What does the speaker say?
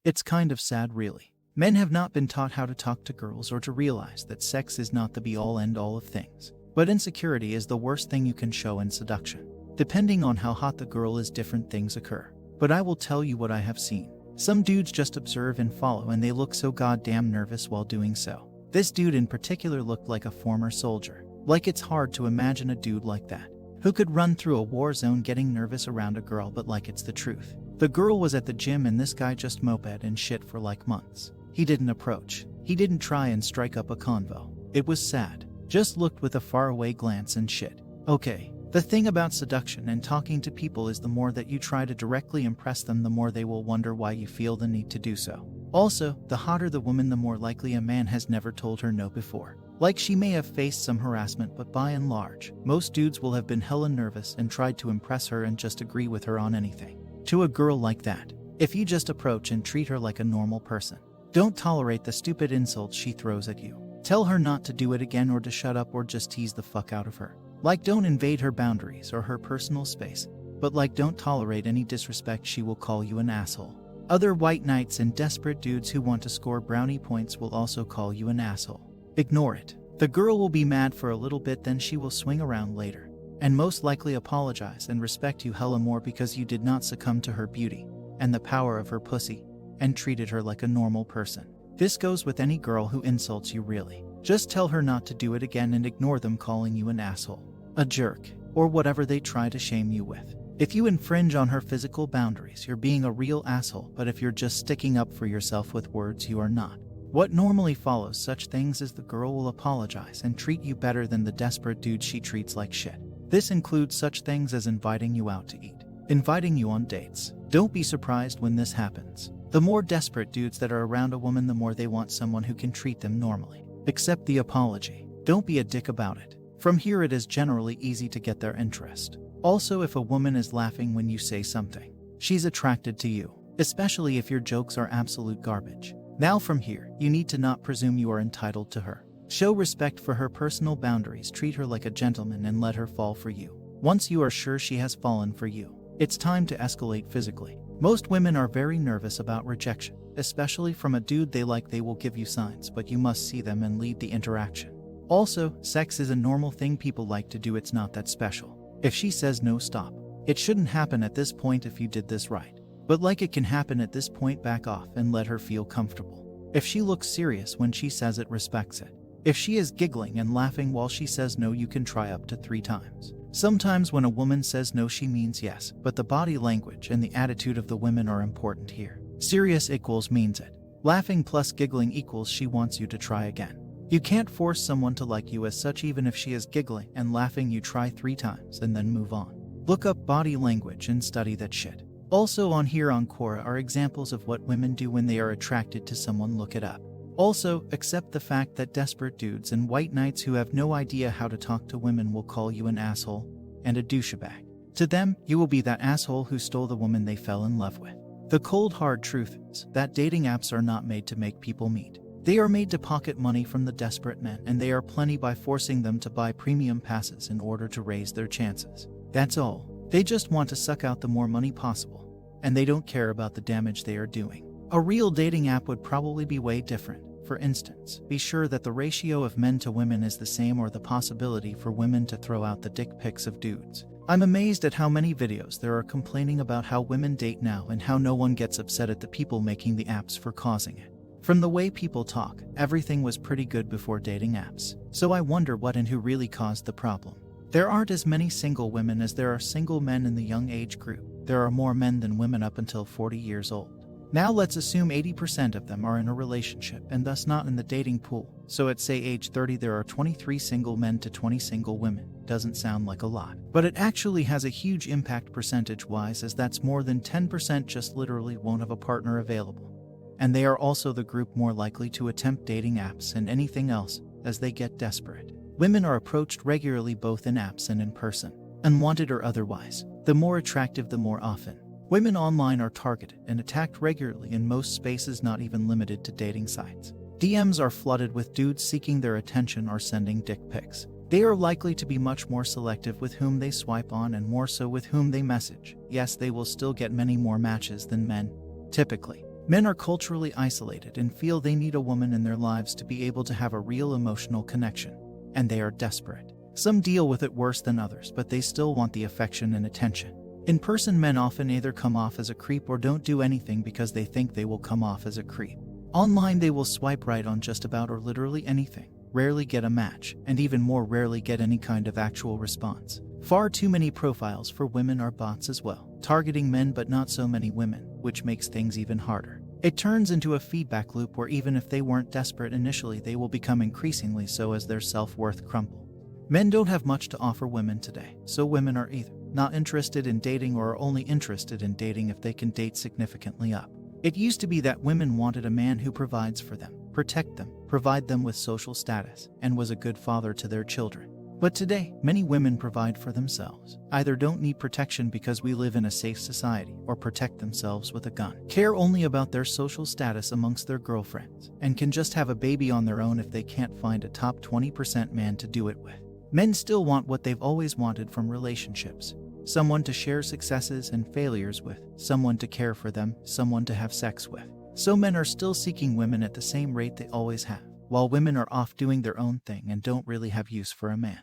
It's kind of sad, really. Men have not been taught how to talk to girls or to realize that sex is not the be-all end-all of things. But insecurity is the worst thing you can show in seduction. Depending on how hot the girl is, different things occur. But I will tell you what I have seen. Some dudes just observe and follow, and they look so goddamn nervous while doing so. This dude in particular looked like a former soldier. Like, it's hard to imagine a dude like that who could run through a war zone getting nervous around a girl, but like it's the truth. The girl was at the gym and this guy just moped and shit for like months. He didn't approach. He didn't try and strike up a convo. It was sad. Just looked with a faraway glance and shit. Okay, the thing about seduction and talking to people is the more that you try to directly impress them, the more they will wonder why you feel the need to do so. Also, the hotter the woman, the more likely a man has never told her no before. Like, she may have faced some harassment, but by and large, most dudes will have been hella nervous and tried to impress her and just agree with her on anything. To a girl like that, if you just approach and treat her like a normal person, don't tolerate the stupid insults she throws at you. Tell her not to do it again, or to shut up, or just tease the fuck out of her. Like, don't invade her boundaries or her personal space, but like, don't tolerate any disrespect. She will call you an asshole. Other white knights and desperate dudes who want to score brownie points will also call you an asshole. Ignore it. The girl will be mad for a little bit, then she will swing around later and most likely apologize and respect you hella more because you did not succumb to her beauty and the power of her pussy and treated her like a normal person. This goes with any girl who insults you, really. Just tell her not to do it again and ignore them calling you an asshole, a jerk, or whatever they try to shame you with. If you infringe on her physical boundaries, you're being a real asshole, but if you're just sticking up for yourself with words, you are not. What normally follows such things is the girl will apologize and treat you better than the desperate dude she treats like shit. This includes such things as inviting you out to eat, inviting you on dates. Don't be surprised when this happens. The more desperate dudes that are around a woman, the more they want someone who can treat them normally. Accept the apology. Don't be a dick about it. From here, it is generally easy to get their interest. Also, if a woman is laughing when you say something, she's attracted to you, especially if your jokes are absolute garbage. Now from here, you need to not presume you are entitled to her. Show respect for her personal boundaries, treat her like a gentleman, and let her fall for you. Once you are sure she has fallen for you, it's time to escalate physically. Most women are very nervous about rejection, especially from a dude they like. They will give you signs, but you must see them and lead the interaction. Also, sex is a normal thing people like to do. It's not that special. If she says no, stop. It shouldn't happen at this point if you did this right. But like, it can happen at this point, back off and let her feel comfortable. If she looks serious when she says it, respects it. If she is giggling and laughing while she says no, you can try up to 3 times. Sometimes when a woman says no, she means yes, but the body language and the attitude of the women are important here. Serious equals means it. Laughing plus giggling equals she wants you to try again. You can't force someone to like you as such. Even if she is giggling and laughing, you try 3 times and then move on. Look up body language and study that shit. Also on here on Quora are examples of what women do when they are attracted to someone. Look it up. Also, accept the fact that desperate dudes and white knights who have no idea how to talk to women will call you an asshole and a douchebag. To them, you will be that asshole who stole the woman they fell in love with. The cold hard truth is that dating apps are not made to make people meet. They are made to pocket money from the desperate men, and they are plenty by forcing them to buy premium passes in order to raise their chances. That's all. They just want to suck out the more money possible, and they don't care about the damage they are doing. A real dating app would probably be way different. For instance, be sure that the ratio of men to women is the same, or the possibility for women to throw out the dick pics of dudes. I'm amazed at how many videos there are complaining about how women date now and how no one gets upset at the people making the apps for causing it. From the way people talk, everything was pretty good before dating apps. So I wonder what and who really caused the problem. There aren't as many single women as there are single men in the young age group. There are more men than women up until 40 years old. Now let's assume 80% of them are in a relationship and thus not in the dating pool. So at say age 30 there are 23 single men to 20 single women. Doesn't sound like a lot, but it actually has a huge impact percentage-wise, as that's more than 10% just literally won't have a partner available. And they are also the group more likely to attempt dating apps and anything else as they get desperate. Women are approached regularly both in apps and in person, unwanted or otherwise. The more attractive, the more often. Women online are targeted and attacked regularly in most spaces, not even limited to dating sites. DMs are flooded with dudes seeking their attention or sending dick pics. They are likely to be much more selective with whom they swipe on and more so with whom they message. Yes, they will still get many more matches than men. Typically, Men are culturally isolated and feel they need a woman in their lives to be able to have a real emotional connection, and they are desperate. Some deal with it worse than others, but they still want the affection and attention. In person, men often either come off as a creep or don't do anything because they think they will come off as a creep. Online, they will swipe right on just about or literally anything, rarely get a match, and even more rarely get any kind of actual response. Far too many profiles for women are bots as well, targeting men but not so many women, which makes things even harder. It turns into a feedback loop where even if they weren't desperate initially, they will become increasingly so as their self-worth crumbles. Men don't have much to offer women today, so women are either not interested in dating or are only interested in dating if they can date significantly up. It used to be that women wanted a man who provides for them, protect them, provide them with social status, and was a good father to their children. But today, many women provide for themselves, either don't need protection because we live in a safe society, or protect themselves with a gun, care only about their social status amongst their girlfriends, and can just have a baby on their own if they can't find a top 20% man to do it with. Men still want what they've always wanted from relationships: someone to share successes and failures with, someone to care for them, someone to have sex with. So men are still seeking women at the same rate they always have, while women are off doing their own thing and don't really have use for a man.